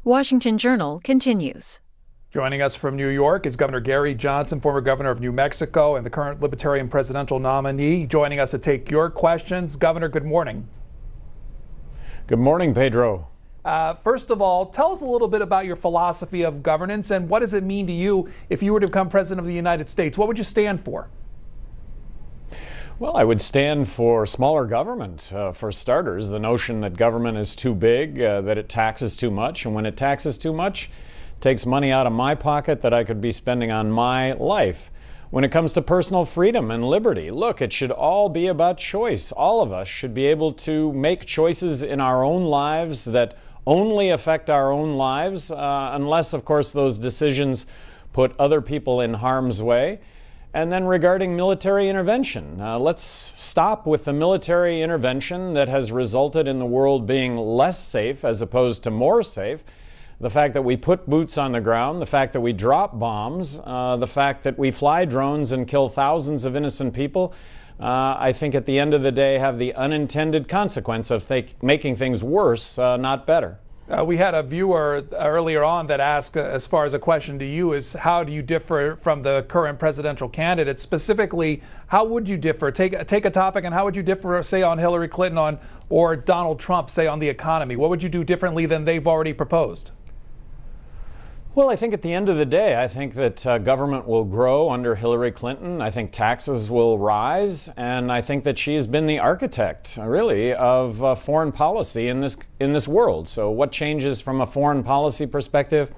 Washington Journal continues. Joining us from New York is Governor Gary Johnson, former governor of New Mexico and the current Libertarian Presidential nominee, joining us to take your questions. Governor, good morning. Good morning, Pedro. First of all, tell us a little bit about your philosophy of governance and what does it mean to you if you were to become president of the United States? What would you stand for? Well, I would stand for smaller government, for starters. The notion that government is too big, that it taxes too much, and when it taxes too much, it takes money out of my pocket that I could be spending on my life. When it comes to personal freedom and liberty, look, it should all be about choice. All of us should be able to make choices in our own lives that only affect our own lives, unless, of course, those decisions put other people in harm's way. And then regarding military intervention, let's stop with the military intervention that has resulted in the world being less safe as opposed to more safe. The fact that we put boots on the ground, the fact that we drop bombs, the fact that we fly drones and kill thousands of innocent people, I think at the end of the day have the unintended consequence of making things worse, not better. We had a viewer earlier on that asked, as far as a question to you, is how do you differ from the current presidential candidate? Specifically, how would you differ? Take a topic, and how would you differ, say, on Hillary Clinton or Donald Trump, say, on the economy? What would you do differently than they've already proposed? Well, I think at the end of the day, I think that government will grow under Hillary Clinton. I think taxes will rise, and I think that she's been the architect, really, of foreign policy in this world. So what changes from a foreign policy perspective?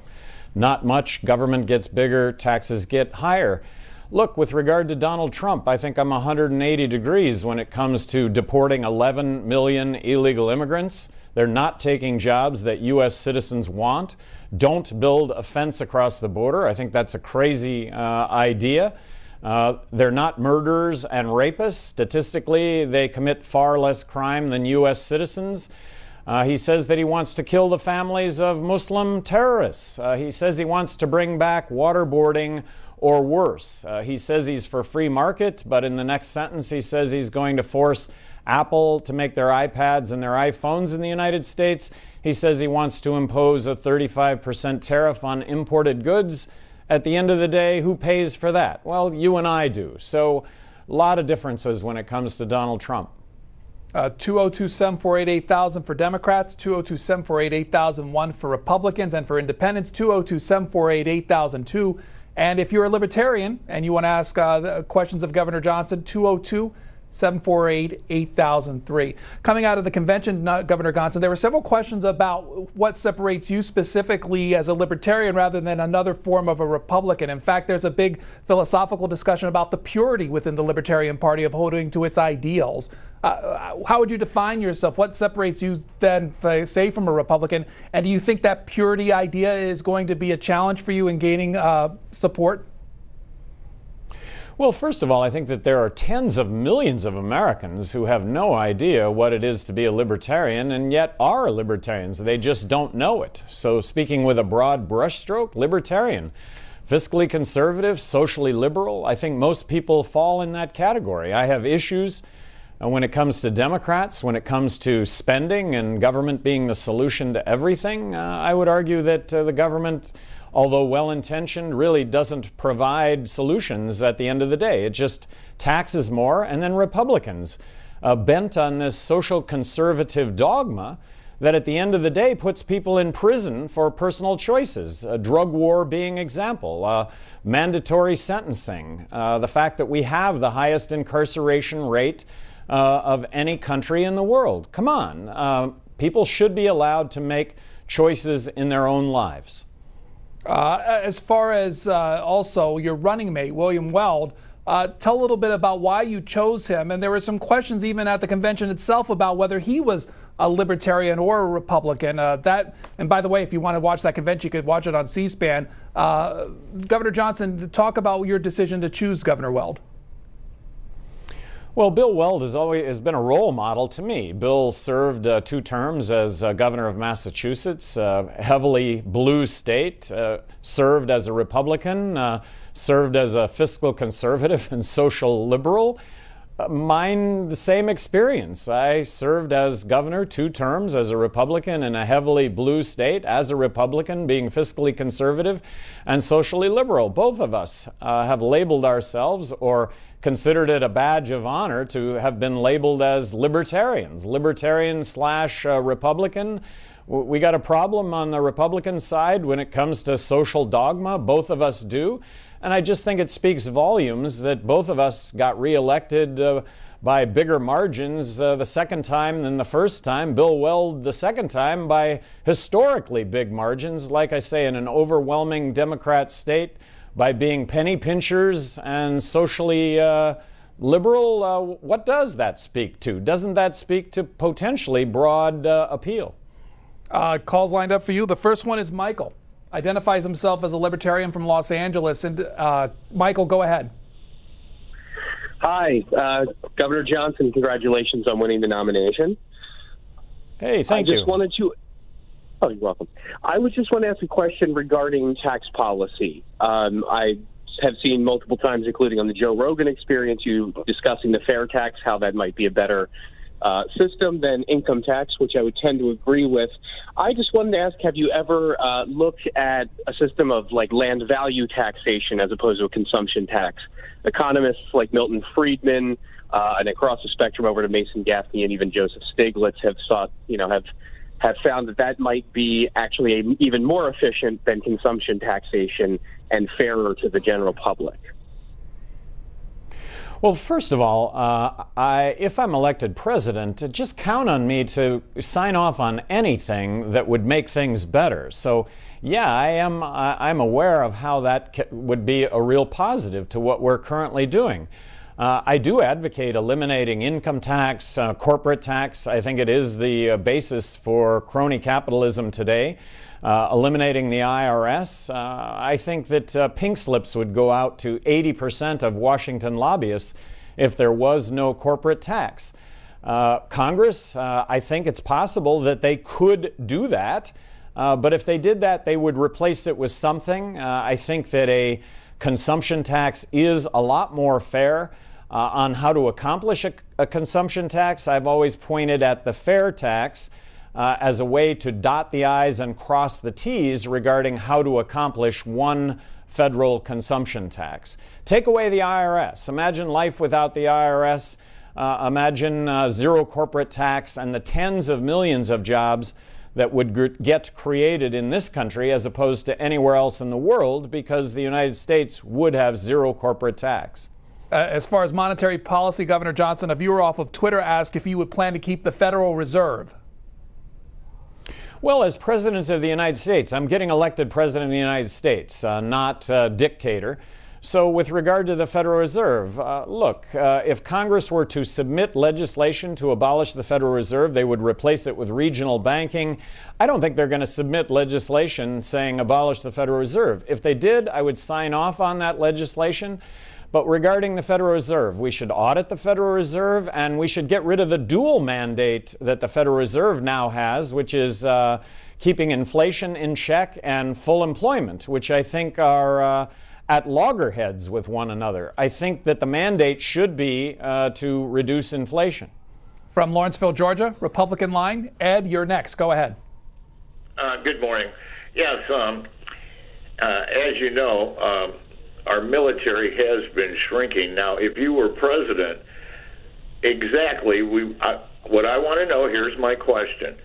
Not much. Government gets bigger, taxes get higher. Look, with regard to Donald Trump, I think I'm 180 degrees when it comes to deporting 11 million illegal immigrants. They're not taking jobs that U.S. citizens want. Don't build a fence across the border. I think that's a crazy idea. They're not murderers and rapists. Statistically, they commit far less crime than U.S. citizens. He says that he wants to kill the families of Muslim terrorists. He says he wants to bring back waterboarding or worse. He says he's for free market, but in the next sentence he says he's going to force Apple to make their iPads and their iPhones in the United States. He says he wants to impose a 35% tariff on imported goods. At the end of the day, who pays for that? Well, you and I do. So a lot of differences when it comes to Donald Trump. 202-748-8000 for Democrats, 202-748-8001 for Republicans, and for Independents, 202-748-8002. And if you're a Libertarian and you want to ask questions of Governor Johnson, 202-748-8003. Coming out of the convention, Governor Johnson, there were several questions about what separates you specifically as a Libertarian rather than another form of a Republican. In fact, there's a big philosophical discussion about the purity within the Libertarian Party of holding to its ideals. How would you define yourself? What separates you then, say, from a Republican? And do you think that purity idea is going to be a challenge for you in gaining support? Well, first of all, I think that there are tens of millions of Americans who have no idea what it is to be a libertarian and yet are libertarians. They just don't know it. So speaking with a broad brushstroke, libertarian. Fiscally conservative, socially liberal, I think most people fall in that category. I have issues when it comes to Democrats, when it comes to spending and government being the solution to everything. I would argue that the government, although well-intentioned, really doesn't provide solutions at the end of the day. It just taxes more, and then Republicans, bent on this social conservative dogma that at the end of the day puts people in prison for personal choices, a drug war being example, mandatory sentencing, the fact that we have the highest incarceration rate of any country in the world. Come on, people should be allowed to make choices in their own lives. As far as also your running mate, William Weld, tell a little bit about why you chose him. And there were some questions even at the convention itself about whether he was a Libertarian or a Republican. And by the way, if you want to watch that convention, you could watch it on C-SPAN. Governor Johnson, talk about your decision to choose Governor Weld. Well, Bill Weld has been a role model to me. Bill served 2 terms as governor of Massachusetts, heavily blue state, served as a Republican, served as a fiscal conservative and social liberal. mine the same experience. I served as governor 2 terms as a Republican in a heavily blue state, as a Republican, being fiscally conservative and socially liberal. Both of us have labeled ourselves or considered it a badge of honor to have been labeled as libertarians, libertarian/Republican. We got a problem on the Republican side when it comes to social dogma. Both of us do. And I just think it speaks volumes that both of us got reelected by bigger margins the second time than the first time. Bill Weld the second time by historically big margins, like I say, in an overwhelming Democrat state, by being penny pinchers and socially liberal. What does that speak to? Doesn't that speak to potentially broad appeal? Calls lined up for you. The first one is Michael. Identifies himself as a libertarian from Los Angeles. And Michael, go ahead. Hi, Governor Johnson. Congratulations on winning the nomination. Hey, thank you. Oh, you're welcome. I would just want to ask a question regarding tax policy. I have seen multiple times, including on the Joe Rogan Experience, you discussing the fair tax, how that might be a better system than income tax, which I would tend to agree with. I just wanted to ask, have you ever looked at a system of like land value taxation as opposed to a consumption tax? Economists like Milton Friedman and across the spectrum over to Mason Gaffney and even Joseph Stiglitz have found that might be actually even more efficient than consumption taxation and fairer to the general public. Well, first of all, if I'm elected president, just count on me to sign off on anything that would make things better. So, yeah, I'm aware of how that would be a real positive to what we're currently doing. I do advocate eliminating income tax, corporate tax. I think it is the basis for crony capitalism today. Eliminating the IRS. I think that pink slips would go out to 80% of Washington lobbyists if there was no corporate tax. Congress, I think it's possible that they could do that, but if they did that, they would replace it with something. I think that a consumption tax is a lot more fair. On how to accomplish a consumption tax, I've always pointed at the fair tax as a way to dot the I's and cross the T's regarding how to accomplish one federal consumption tax. Take away the IRS. Imagine life without the IRS. Imagine zero corporate tax and the tens of millions of jobs that would get created in this country as opposed to anywhere else in the world, because the United States would have zero corporate tax. As far as monetary policy, Governor Johnson, a viewer off of Twitter asked if you would plan to keep the Federal Reserve. Well, as President of the United States, I'm getting elected President of the United States, not dictator. So with regard to the Federal Reserve, look, if Congress were to submit legislation to abolish the Federal Reserve, they would replace it with regional banking. I don't think they're going to submit legislation saying abolish the Federal Reserve. If they did, I would sign off on that legislation. But regarding the Federal Reserve, we should audit the Federal Reserve, and we should get rid of the dual mandate that the Federal Reserve now has, which is keeping inflation in check and full employment, which I think are at loggerheads with one another. I think that the mandate should be to reduce inflation. From Lawrenceville, Georgia, Republican line. Ed, you're next. Go ahead. Good morning. Yes, as you know, our military has been shrinking. Now, if you were president, exactly, what I want to know, here's my question.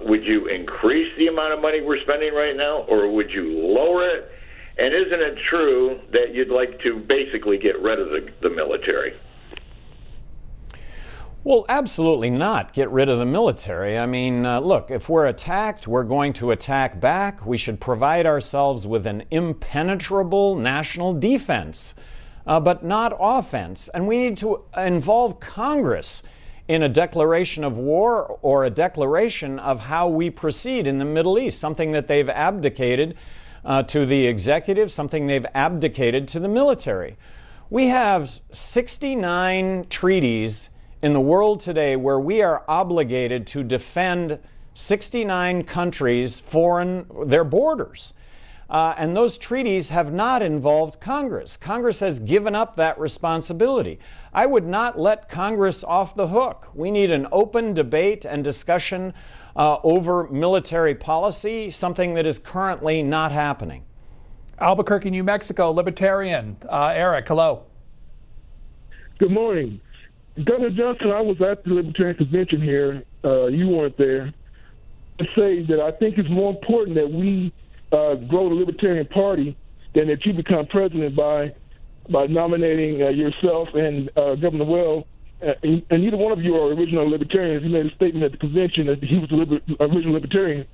Would you increase the amount of money we're spending right now, or would you lower it? And isn't it true that you'd like to basically get rid of the military? Well, absolutely not get rid of the military. I mean, look, if we're attacked, we're going to attack back. We should provide ourselves with an impenetrable national defense, but not offense. And we need to involve Congress in a declaration of war or a declaration of how we proceed in the Middle East, something that they've abdicated to the executive, something they've abdicated to the military. We have 69 treaties in the world today where we are obligated to defend 69 countries' their borders. And those treaties have not involved Congress. Congress has given up that responsibility. I would not let Congress off the hook. We need an open debate and discussion over military policy, something that is currently not happening. Albuquerque, New Mexico, Libertarian. Eric, hello. Good morning. Governor Johnson, I was at the Libertarian Convention here. You weren't there. To say that I think it's more important that we grow the Libertarian Party than that you become president by nominating yourself and Governor Well. And neither one of you are original Libertarians. He made a statement at the convention that he was the original Libertarian.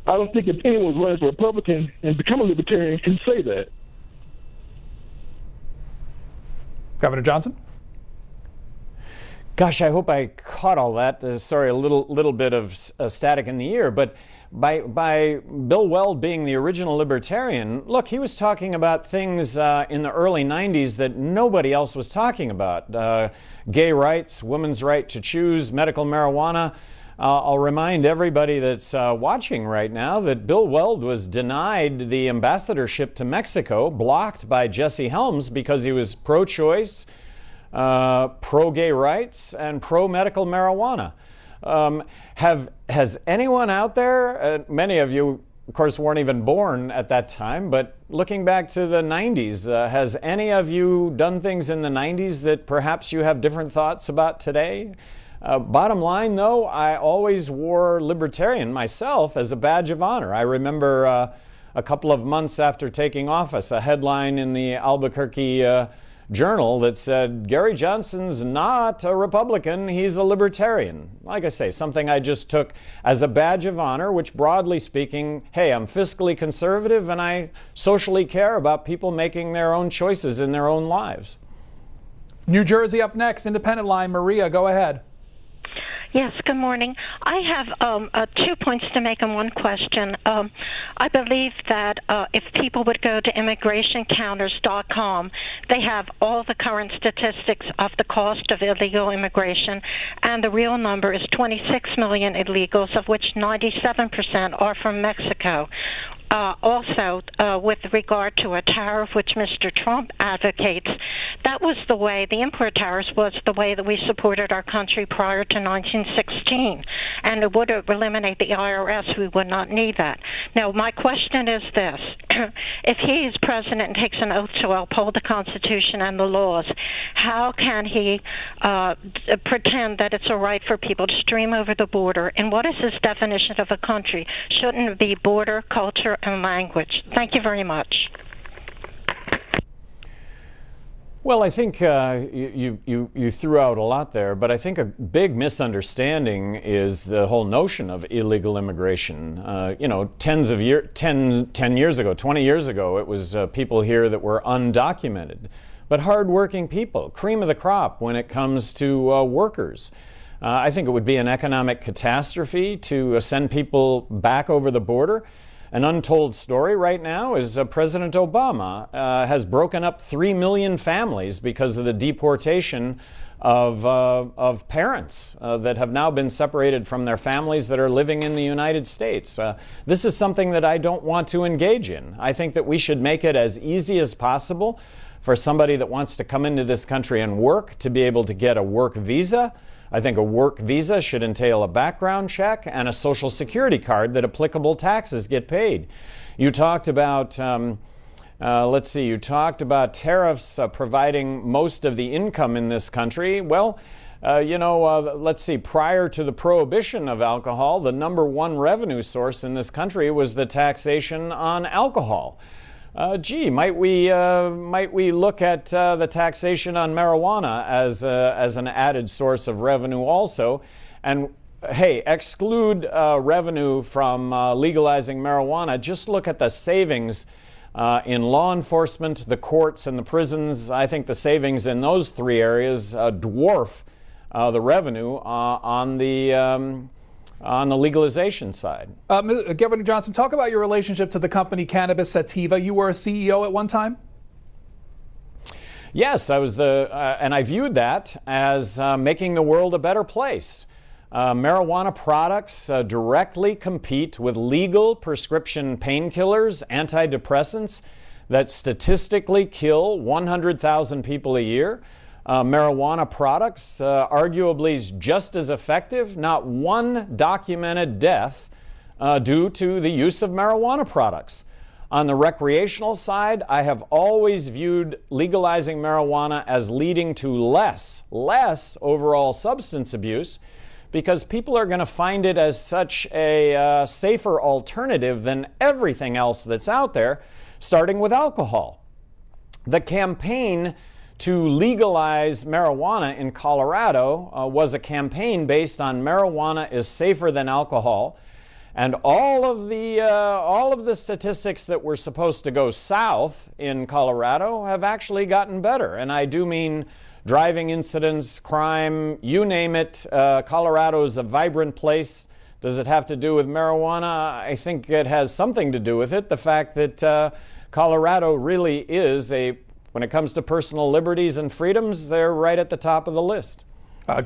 I don't think if anyone runs for Republican and become a Libertarian can say that. Governor Johnson? Gosh, I hope I caught all that. Sorry, a little bit of static in the ear. But by Bill Weld being the original Libertarian, look, he was talking about things in the early 90s that nobody else was talking about. Gay rights, women's right to choose, medical marijuana. I'll remind everybody that's watching right now that Bill Weld was denied the ambassadorship to Mexico, blocked by Jesse Helms because he was pro-choice, pro-gay rights, and pro-medical marijuana. Has anyone out there, many of you, of course, weren't even born at that time, but looking back to the 90s, has any of you done things in the 90s that perhaps you have different thoughts about today? Bottom line, though, I always wore Libertarian myself as a badge of honor. I remember a couple of months after taking office, a headline in the Albuquerque Journal that said, Gary Johnson's not a Republican, he's a Libertarian. Like I say, something I just took as a badge of honor, which broadly speaking, hey, I'm fiscally conservative and I socially care about people making their own choices in their own lives. New Jersey up next, independent line. Maria, go ahead. Yes, good morning. I have 2 points to make and one question. I believe that if people would go to immigrationcounters.com, they have all the current statistics of the cost of illegal immigration, and the real number is 26 million illegals, of which 97% are from Mexico. Also, with regard to a tariff which Mr. Trump advocates, that was the way, the import tariffs was the way that we supported our country prior to 1916. And it would eliminate the IRS. We would not need that. Now, my question is this. If he is president and takes an oath to uphold the Constitution and the laws, how can he pretend that it's all right for people to stream over the border? And what is his definition of a country? Shouldn't it be border, culture, and language? Thank you very much. Well, I think you threw out a lot there, but I think a big misunderstanding is the whole notion of illegal immigration. 10 years ago, 20 years ago, it was people here that were undocumented, but hardworking people, cream of the crop when it comes to workers. I think it would be an economic catastrophe to send people back over the border. An untold story right now is President Obama has broken up 3 million families because of the deportation of parents that have now been separated from their families that are living in the United States. This is something that I don't want to engage in. I think that we should make it as easy as possible for somebody that wants to come into this country and work to be able to get a work visa. I think a work visa should entail a background check and a Social Security card that applicable taxes get paid. You talked about, you talked about tariffs providing most of the income in this country. Well, prior to the prohibition of alcohol, the #1 revenue source in this country was the taxation on alcohol. Might we look at the taxation on marijuana as an added source of revenue also? And hey, exclude revenue from legalizing marijuana. Just look at the savings in law enforcement, the courts, and the prisons. I think the savings in those 3 areas dwarf the revenue on the legalization side. Governor Johnson, talk about your relationship to the company Cannabis Sativa. You were a CEO at one time? Yes, I was and I viewed that as making the world a better place. Marijuana products directly compete with legal prescription painkillers, antidepressants that statistically kill 100,000 people a year. Marijuana products arguably is just as effective. Not one documented death due to the use of marijuana products. On the recreational side, I have always viewed legalizing marijuana as leading to less overall substance abuse, because people are going to find it as such a safer alternative than everything else that's out there, starting with alcohol. The campaign to legalize marijuana in Colorado was a campaign based on marijuana is safer than alcohol. And all of the statistics that were supposed to go south in Colorado have actually gotten better. And I do mean driving incidents, crime, you name it. Colorado is a vibrant place. Does it have to do with marijuana? I think it has something to do with it. The fact that Colorado really is when it comes to personal liberties and freedoms, they're right at the top of the list.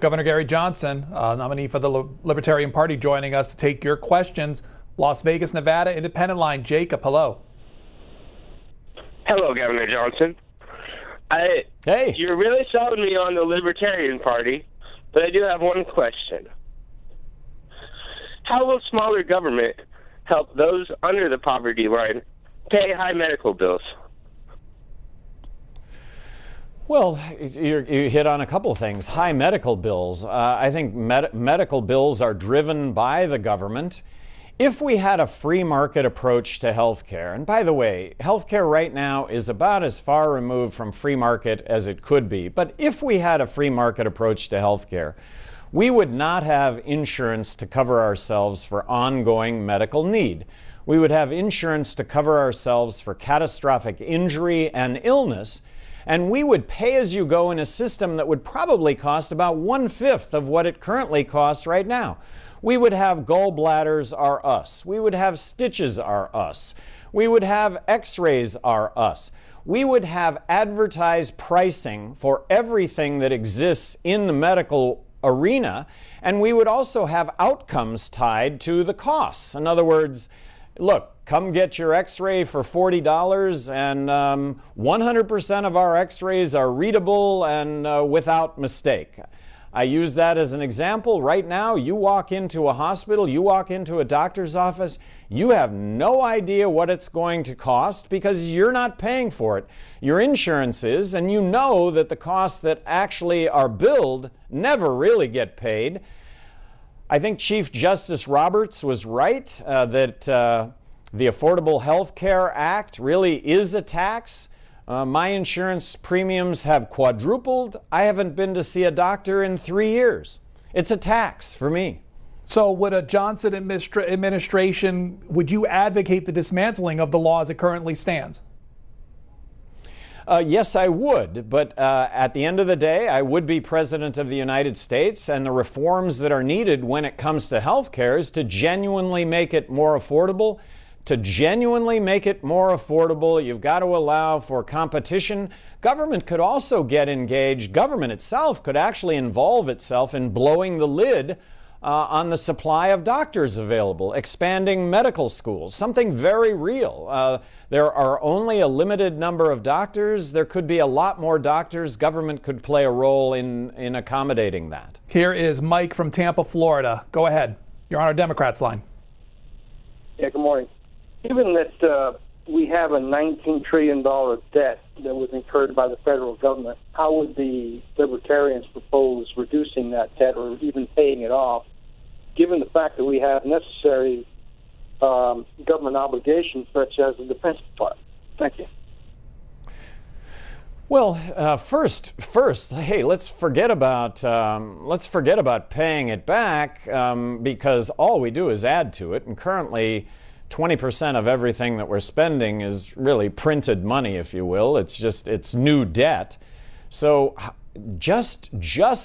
Governor Gary Johnson, nominee for the Libertarian Party, joining us to take your questions. Las Vegas, Nevada, Independent Line. Jacob, hello. Hello, Governor Johnson. Hey. You're really selling me on the Libertarian Party, but I do have one question. How will smaller government help those under the poverty line pay high medical bills? Well, you hit on a couple of things. High medical bills. I think medical bills are driven by the government. If we had a free market approach to healthcare, and by the way, healthcare right now is about as far removed from free market as it could be, but if we had a free market approach to healthcare, we would not have insurance to cover ourselves for ongoing medical need. We would have insurance to cover ourselves for catastrophic injury and illness, and we would pay as you go in a system that would probably cost about 1/5 of what it currently costs right now. We would have gallbladders are us. We would have stitches are us. We would have x-rays are us. We would have advertised pricing for everything that exists in the medical arena, and we would also have outcomes tied to the costs. In other words, look, come get your x-ray for $40 and 100% of our x-rays are readable and without mistake. I use that as an example. Right now, you walk into a hospital, you walk into a doctor's office, you have no idea what it's going to cost because you're not paying for it. Your insurance is, and you know that the costs that actually are billed never really get paid. I think Chief Justice Roberts was right that the Affordable Health Care Act really is a tax. My insurance premiums have quadrupled. I haven't been to see a doctor in 3 years. It's a tax for me. So would a Johnson administration, would you advocate the dismantling of the law as it currently stands? Yes, I would. But at the end of the day, I would be President of the United States, and the reforms that are needed when it comes to health care is to genuinely make it more affordable. To genuinely make it more affordable, you've got to allow for competition. Government could also get engaged. Government itself could actually involve itself in blowing the lid on the supply of doctors available, expanding medical schools, something very real. There are only a limited number of doctors. There could be a lot more doctors. Government could play a role in accommodating that. Here is Mike from Tampa, Florida. Go ahead. You're on our Democrats line. Yeah, good morning. Given that we have a $19 trillion debt that was incurred by the federal government, how would the Libertarians propose reducing that debt or even paying it off, given the fact that we have necessary government obligations such as the Defense Department? Thank you. Well, first, hey, let's forget about paying it back because all we do is add to it, and currently 20% of everything that we're spending is really printed money, if you will. It's new debt. So just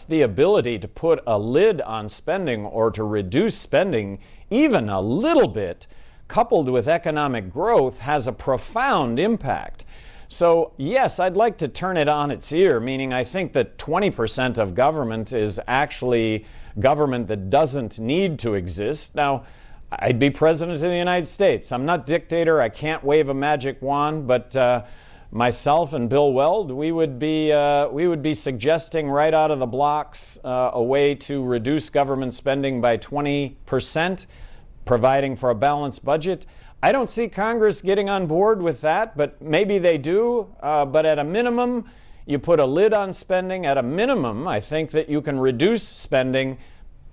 the ability to put a lid on spending or to reduce spending even a little bit, coupled with economic growth, has a profound impact. So yes, I'd like to turn it on its ear, meaning I think that 20% of government is actually government that doesn't need to exist. Now, I'd be president of the United States. I'm not dictator. I can't wave a magic wand, but myself and Bill Weld, we would be suggesting right out of the blocks a way to reduce government spending by 20%, providing for a balanced budget. I don't see Congress getting on board with that, but maybe they do. But at a minimum, you put a lid on spending. At a minimum, I think that you can reduce spending,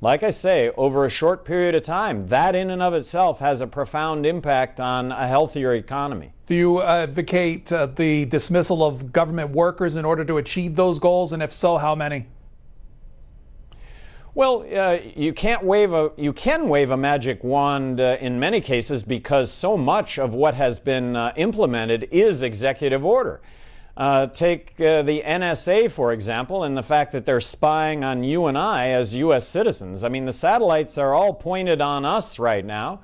like I say, over a short period of time. That in and of itself has a profound impact on a healthier economy. Do you advocate the dismissal of government workers in order to achieve those goals? And if so, how many? Well, you can wave a magic wand in many cases, because so much of what has been implemented is executive order. Take the NSA, for example, and the fact that they're spying on you and I as U.S. citizens. I mean, the satellites are all pointed on us right now,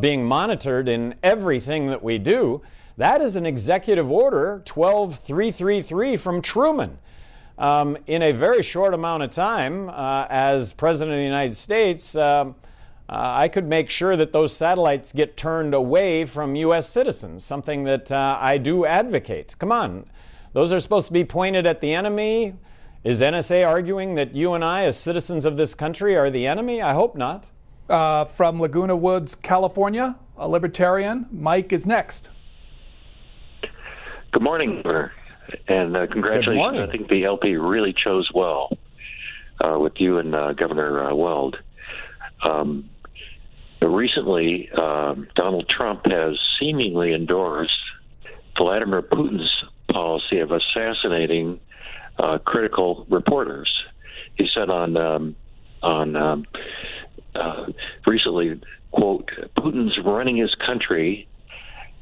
being monitored in everything that we do. That is an executive order, 12333 from Truman. In a very short amount of time, as President of the United States, I could make sure that those satellites get turned away from U.S. citizens, something that I do advocate. Come on, those are supposed to be pointed at the enemy. Is NSA arguing that you and I, as citizens of this country, are the enemy? I hope not. From Laguna Woods, California, a libertarian, Mike is next. Good morning, Governor, and congratulations. I think the LP really chose well with you and Governor Weld. Recently, Donald Trump has seemingly endorsed Vladimir Putin's policy of assassinating critical reporters. He said on recently, quote, "Putin's running his country,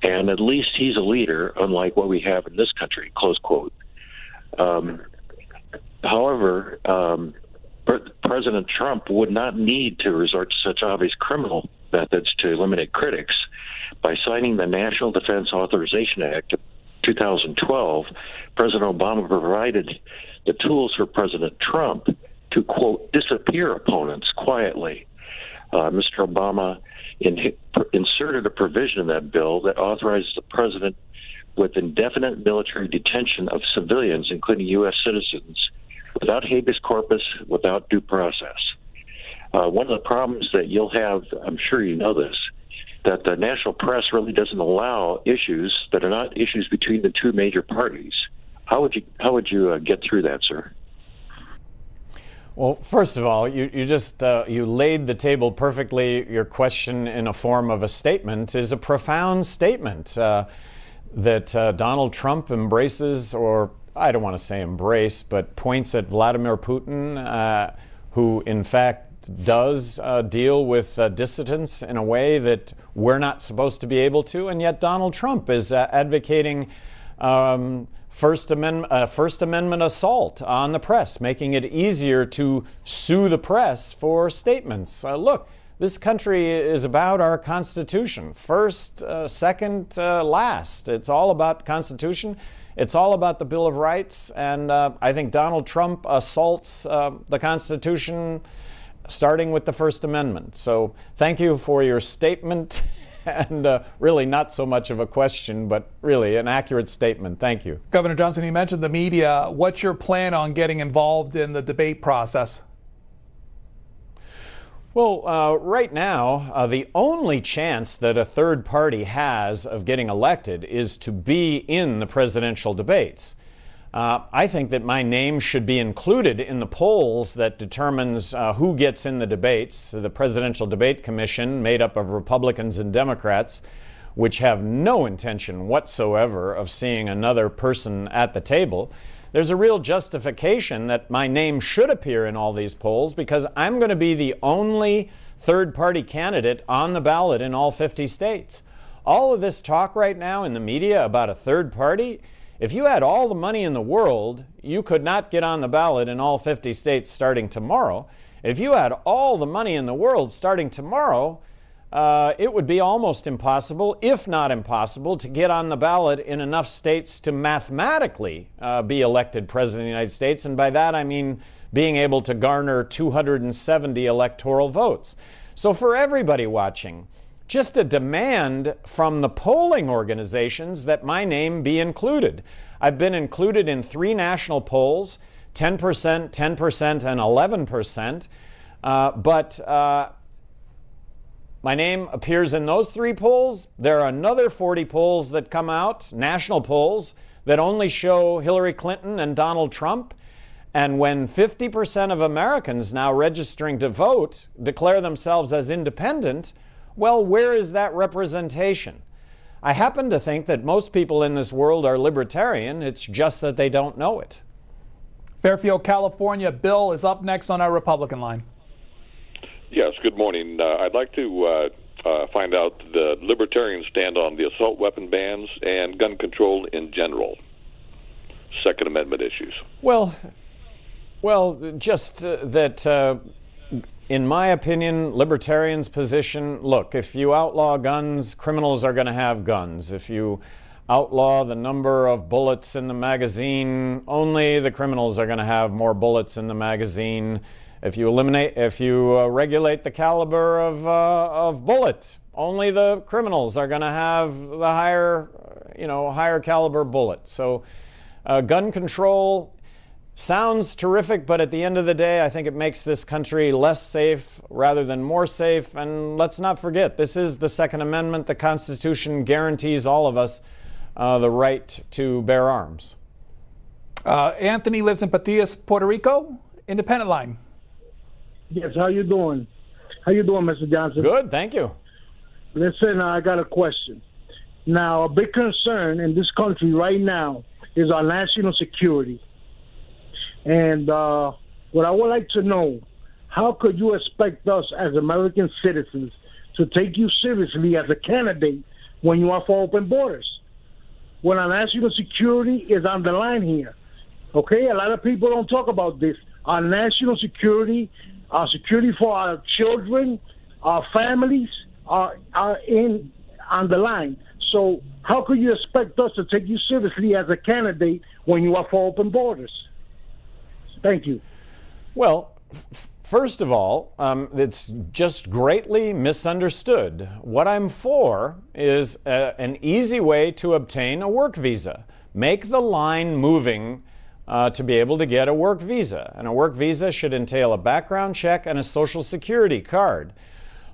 and at least he's a leader, unlike what we have in this country," close quote. However, President Trump would not need to resort to such obvious criminal methods to eliminate critics. By signing the National Defense Authorization Act of 2012, President Obama provided the tools for President Trump to, quote, disappear opponents quietly. Mr. Obama inserted a provision in that bill that authorizes the president with indefinite military detention of civilians, including U.S. citizens, without habeas corpus, without due process. One of the problems that you'll have, I'm sure you know this, that the national press really doesn't allow issues that are not issues between the two major parties. How would you get through that, sir? Well, first of all, you just you laid the table perfectly. Your question in a form of a statement is a profound statement that Donald Trump embraces, or I don't want to say embrace, but points at Vladimir Putin, who in fact does deal with dissidents in a way that we're not supposed to be able to, and yet Donald Trump is advocating First Amendment assault on the press, making it easier to sue the press for statements. Look, this country is about our Constitution. First, second, last. It's all about Constitution. It's all about the Bill of Rights. And I think Donald Trump assaults the Constitution, starting with the First Amendment. So thank you for your statement. And really not so much of a question, but really an accurate statement. Thank you. Governor Johnson, you mentioned the media. What's your plan on getting involved in the debate process? Well, right now, the only chance that a third party has of getting elected is to be in the presidential debates. I think that my name should be included in the polls that determines who gets in the debates. The Presidential Debate Commission, made up of Republicans and Democrats, which have no intention whatsoever of seeing another person at the table. There's a real justification that my name should appear in all these polls, because I'm going to be the only third-party candidate on the ballot in all 50 states. All of this talk right now in the media about a third party, if you had all the money in the world, you could not get on the ballot in all 50 states starting tomorrow. If you had all the money in the world starting tomorrow, it would be almost impossible, if not impossible, to get on the ballot in enough states to mathematically be elected President of the United States. And by that I mean being able to garner 270 electoral votes. So for everybody watching, just a demand from the polling organizations that my name be included. I've been included in 3 national polls, 10%, 10%, and 11%. But my name appears in those 3 polls. There are another 40 polls that come out, national polls, that only show Hillary Clinton and Donald Trump. And when 50% of Americans now registering to vote declare themselves as independent, well, where is that representation? I happen to think that most people in this world are libertarian. It's just that they don't know it. Fairfield, California. Bill is up next on our Republican line. Yes, good morning. I'd like to find out the Libertarian stand on the assault weapon bans and gun control in general. Second Amendment issues. Well, just that, in my opinion, libertarians' position, look, if you outlaw guns, criminals are going to have guns. If you outlaw the number of bullets in the magazine, only the criminals are going to have more bullets in the magazine. If you regulate the caliber of bullet, only the criminals are going to have the higher caliber bullet. So gun control sounds terrific, but at the end of the day, I think it makes this country less safe rather than more safe. And let's not forget, this is the Second Amendment. The Constitution guarantees all of us the right to bear arms. Anthony lives in Patillas, Puerto Rico. Independent line. Yes, how you doing? How you doing, Mr. Johnson? Good, thank you. Listen, I got a question. Now, a big concern in this country right now is our national security. And what I would like to know, how could you expect us as American citizens to take you seriously as a candidate when you are for open borders? When our national security is on the line here. Okay, a lot of people don't talk about this. Our national security, our security for our children, our families are on the line. So how could you expect us to take you seriously as a candidate when you are for open borders? Thank you. Well, first of all, it's just greatly misunderstood. What I'm for is an easy way to obtain a work visa. Make the line moving to be able to get a work visa. And a work visa should entail a background check and a Social Security card.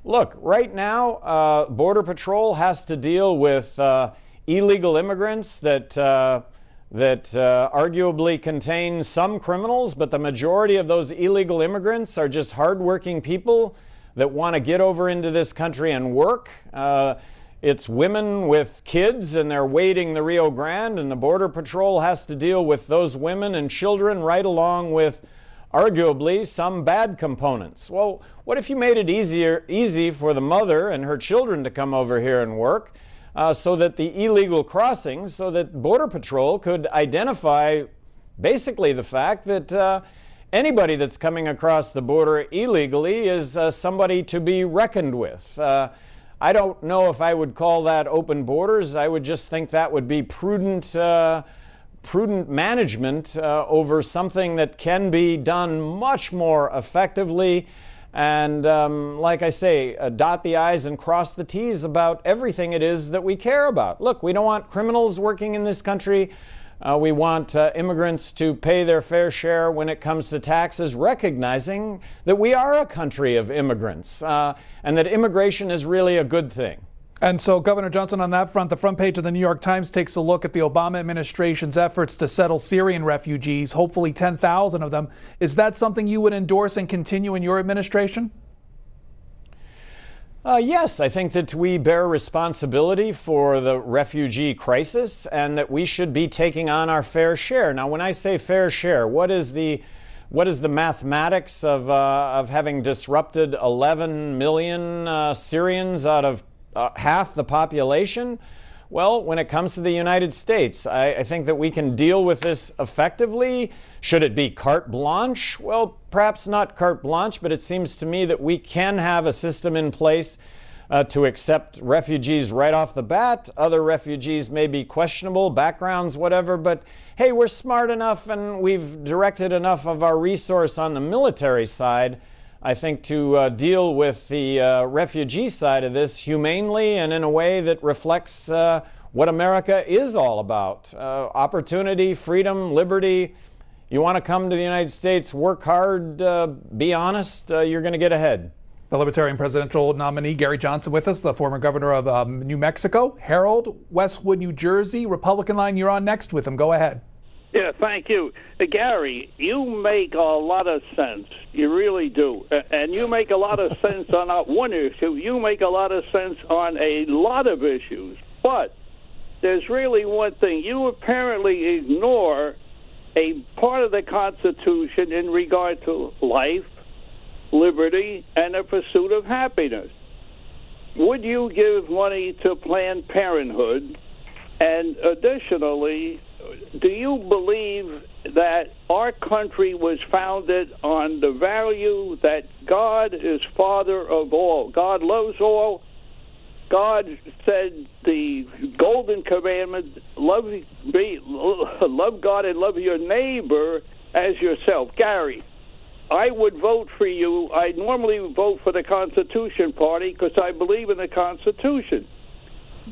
Look, right now, Border Patrol has to deal with illegal immigrants that arguably contain some criminals, but the majority of those illegal immigrants are just hardworking people that want to get over into this country and work. It's women with kids, and they're wading the Rio Grande, and the Border Patrol has to deal with those women and children right along with arguably some bad components. Well, what if you made it easy for the mother and her children to come over here and work? So that the illegal crossings, so that Border Patrol could identify basically the fact that anybody that's coming across the border illegally is somebody to be reckoned with. I don't know if I would call that open borders. I would just think that would be prudent management over something that can be done much more effectively. And like I say, dot the I's and cross the T's about everything it is that we care about. Look, we don't want criminals working in this country. We want immigrants to pay their fair share when it comes to taxes, recognizing that we are a country of immigrants and that immigration is really a good thing. And so, Governor Johnson, on that front, the front page of the New York Times takes a look at the Obama administration's efforts to settle Syrian refugees, hopefully 10,000 of them. Is that something you would endorse and continue in your administration? Yes, I think that we bear responsibility for the refugee crisis and that we should be taking on our fair share. Now, when I say fair share, what is the mathematics of having disrupted 11 million Syrians out of half the population? Well, when it comes to the United States, I think that we can deal with this effectively. Should it be carte blanche? Well, perhaps not carte blanche, but it seems to me that we can have a system in place to accept refugees right off the bat. Other refugees may be questionable, backgrounds, whatever, but hey, we're smart enough and we've directed enough of our resource on the military side, I think, to deal with the refugee side of this humanely and in a way that reflects what America is all about. Opportunity, freedom, liberty. You want to come to the United States, work hard, be honest, you're going to get ahead. The Libertarian Presidential nominee, Gary Johnson, with us, the former governor of New Mexico. Harold, Westwood, New Jersey, Republican line, you're on next with him. Go ahead. Yeah, thank you. Gary, you make a lot of sense. You really do. And you make a lot of sense on one issue. You make a lot of sense on a lot of issues. But there's really one thing. You apparently ignore a part of the Constitution in regard to life, liberty, and the pursuit of happiness. Would you give money to Planned Parenthood? And additionally, do you believe that our country was founded on the value that God is Father of all? God loves all. God said the golden commandment, love God and love your neighbor as yourself. Gary, I would vote for you. I normally vote for the Constitution Party because I believe in the Constitution.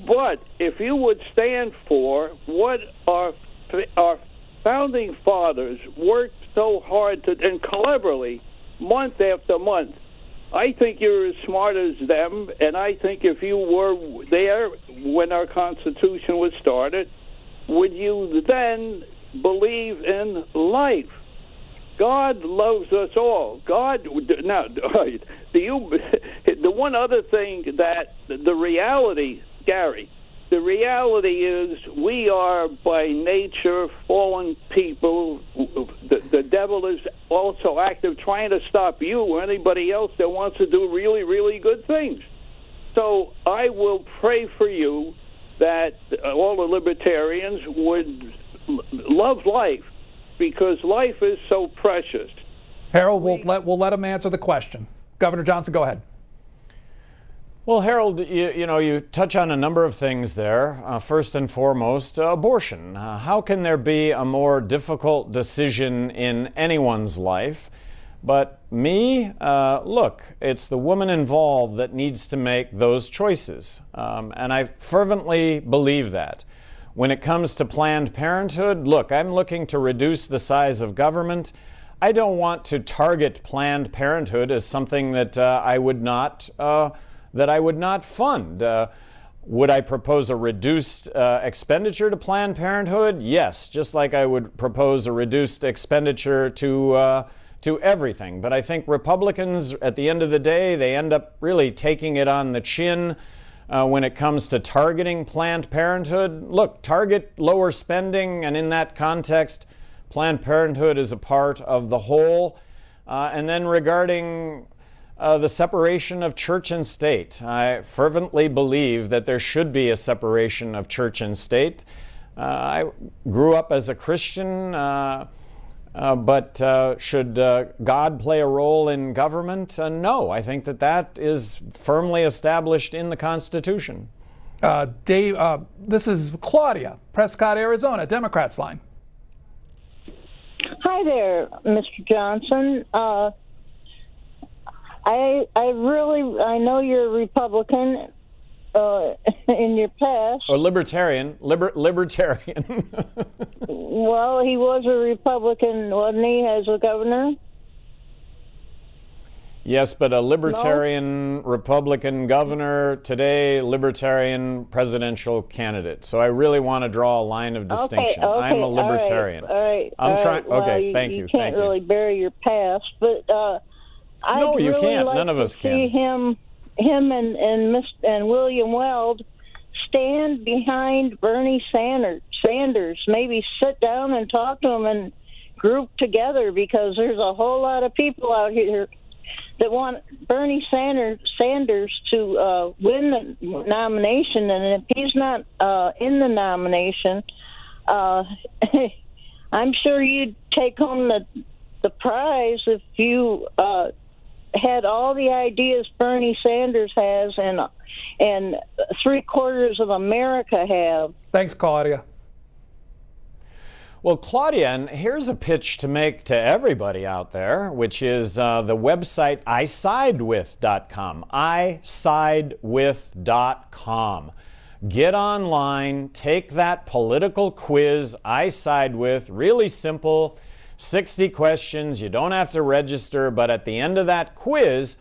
But if you would stand for what our founding fathers worked so hard to, and cleverly, month after month, I think you're as smart as them, and I think if you were there when our Constitution was started, would you then believe in life? God loves us all. God, now, do you? The one other thing that the reality, Gary, the reality is we are by nature fallen people. The devil is also active trying to stop you or anybody else that wants to do really, really good things. So I will pray for you that all the libertarians would love life, because life is so precious. Harold, we'll let him answer the question. Governor Johnson, go ahead. Well, Harold, you touch on a number of things there. First and foremost, abortion. How can there be a more difficult decision in anyone's life? But look, it's the woman involved that needs to make those choices. And I fervently believe that. When it comes to Planned Parenthood, look, I'm looking to reduce the size of government. I don't want to target Planned Parenthood as something that I would not fund. Would I propose a reduced expenditure to Planned Parenthood? Yes, just like I would propose a reduced expenditure to everything. But I think Republicans, at the end of the day, they end up really taking it on the chin when it comes to targeting Planned Parenthood. Look, target lower spending, and in that context, Planned Parenthood is a part of the whole. And then regarding the separation of church and state, I fervently believe that there should be a separation of church and state. I grew up as a Christian, but should God play a role in government? No, I think that is firmly established in the Constitution. Dave, this is Claudia, Prescott, Arizona, Democrats line. Hi there, Mr. Johnson. I know you're a Republican in your past. Or libertarian. Libertarian. Well, he was a Republican, wasn't he, as a governor? Yes, but a libertarian Republican governor, today libertarian presidential candidate. So I really want to draw a line of distinction. Okay, I'm a libertarian. All right. I'm trying. Well, okay, thank you. You can't really bury your past, but no, you can't. None of us can. See him and William Weld stand behind Bernie Sanders. Maybe sit down and talk to him and group together, because there's a whole lot of people out here that want Bernie Sanders to win the nomination, and if he's not in the nomination, I'm sure you'd take home the prize if you had all the ideas Bernie Sanders has and 3/4 of America have. Thanks, Claudia. Well, Claudia, and here's a pitch to make to everybody out there, which is the website isidewith.com. isidewith.com. Get online, take that political quiz, I Side With, really simple, 60 questions. You don't have to register, but at the end of that quiz,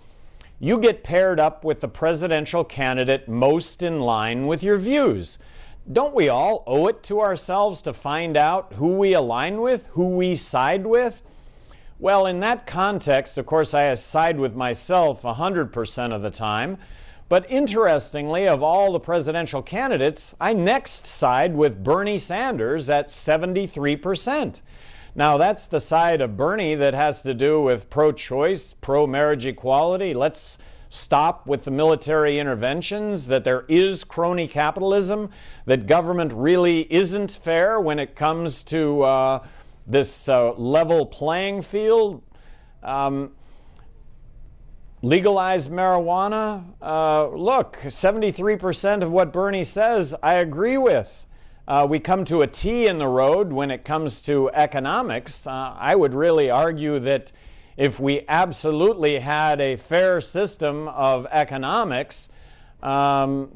you get paired up with the presidential candidate most in line with your views. Don't we all owe it to ourselves to find out who we align with, who we side with? Well, in that context, of course, I side with myself 100% of the time. But interestingly, of all the presidential candidates, I next side with Bernie Sanders at 73%. Now, that's the side of Bernie that has to do with pro-choice, pro-marriage equality. Let's stop with the military interventions, that there is crony capitalism, that government really isn't fair when it comes to this level playing field. Legalized marijuana, look, 73% of what Bernie says I agree with. We come to a T in the road when it comes to economics. I would really argue that if we absolutely had a fair system of economics, free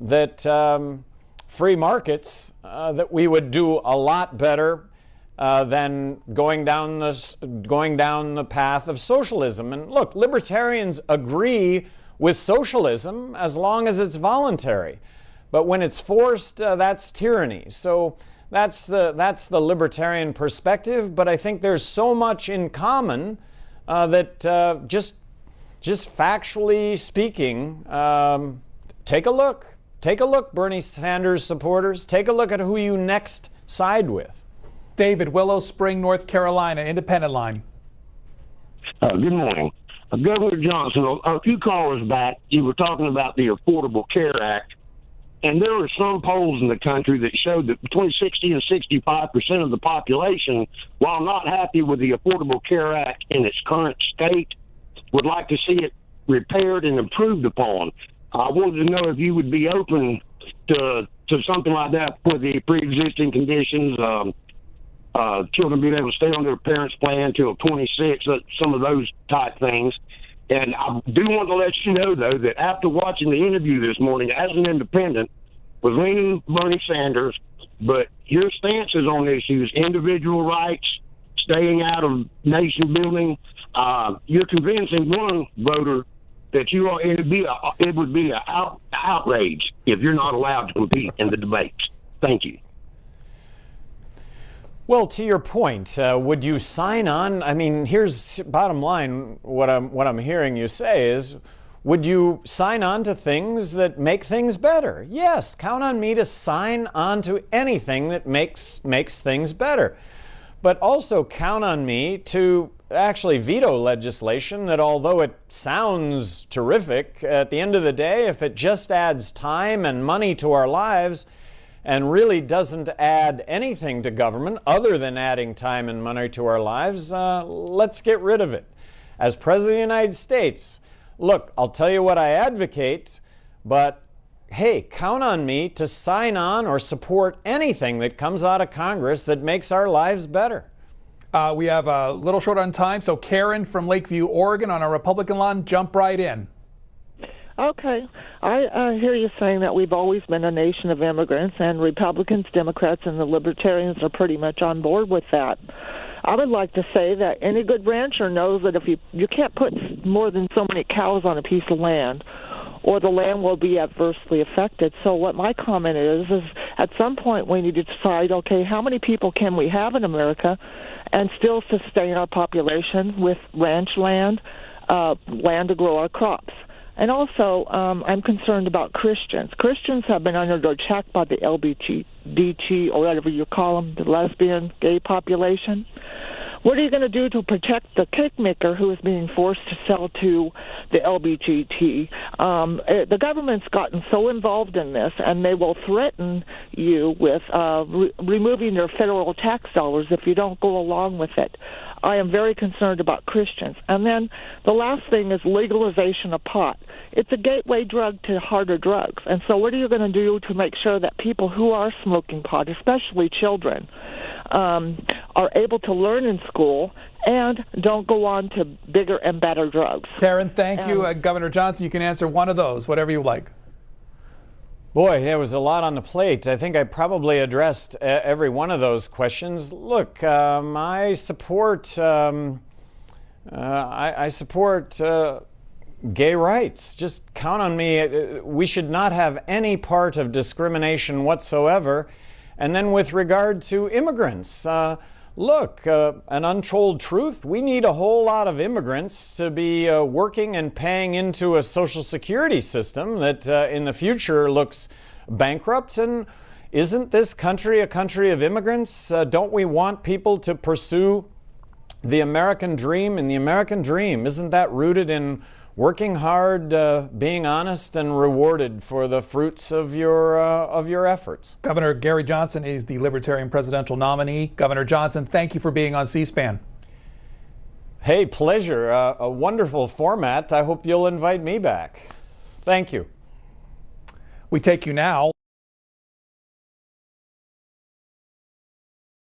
markets, that we would do a lot better than going down the path of socialism. And look, libertarians agree with socialism as long as it's voluntary, but when it's forced, that's tyranny. So that's the libertarian perspective. But I think there's so much in common that just factually speaking, take a look, Bernie Sanders supporters. Take a look at who you next side with. David, Willow Spring, North Carolina, independent line. Good morning. Governor Johnson, a few callers back, you were talking about the Affordable Care Act, and there were some polls in the country that showed that between 60 and 65% of the population, while not happy with the Affordable Care Act in its current state, would like to see it repaired and improved upon. I wanted to know if you would be open to something like that for the pre-existing conditions, children being able to stay on their parents' plan till 26, some of those type things. And I do want to let you know, though, that after watching the interview this morning, as an independent, was leaning Bernie Sanders, but your stances on issues, individual rights, staying out of nation building, you're convincing one voter that you are. It would be an outrage if you're not allowed to compete in the debates. Thank you. Well, to your point, would you sign on? I mean, here's bottom line. What I'm hearing you say is, would you sign on to things that make things better? Yes, count on me to sign on to anything that makes things better. But also count on me to actually veto legislation that, although it sounds terrific, at the end of the day, if it just adds time and money to our lives and really doesn't add anything to government other than adding time and money to our lives, let's get rid of it. As President of the United States, look, I'll tell you what I advocate, but hey, count on me to sign on or support anything that comes out of Congress that makes our lives better. We have a little short on time, so Karen from Lakeview, Oregon, on our Republican line, jump right in. Okay. I hear you saying that we've always been a nation of immigrants, and Republicans, Democrats, and the Libertarians are pretty much on board with that. I would like to say that any good rancher knows that if you can't put more than so many cows on a piece of land, or the land will be adversely affected. So what my comment is at some point we need to decide, okay, how many people can we have in America and still sustain our population with ranch land, land to grow our crops. And also, I'm concerned about Christians. Christians have been under attack by the LGBT, or whatever you call them, the lesbian, gay population. What are you going to do to protect the cake maker who is being forced to sell to the LGBT? The government's gotten so involved in this, and they will threaten you with removing your federal tax dollars if you don't go along with it. I am very concerned about Christians. And then the last thing is legalization of pot. It's a gateway drug to harder drugs. And so what are you going to do to make sure that people who are smoking pot, especially children, are able to learn in school and don't go on to bigger and better drugs? Karen, thank you. Governor Johnson, you can answer one of those, whatever you like. Boy, there was a lot on the plate. I think I probably addressed every one of those questions. Look, I support gay rights. Just count on me. We should not have any part of discrimination whatsoever. And then with regard to immigrants, look, an untold truth, we need a whole lot of immigrants to be working and paying into a Social Security system that in the future looks bankrupt. And isn't this country a country of immigrants? Don't we want people to pursue the American dream? And the American dream, isn't that rooted in working hard, being honest, and rewarded for the fruits of your efforts? Governor Gary Johnson is the Libertarian Presidential nominee. Governor Johnson, thank you for being on C-SPAN. Hey, pleasure. A wonderful format. I hope you'll invite me back. Thank you. We take you now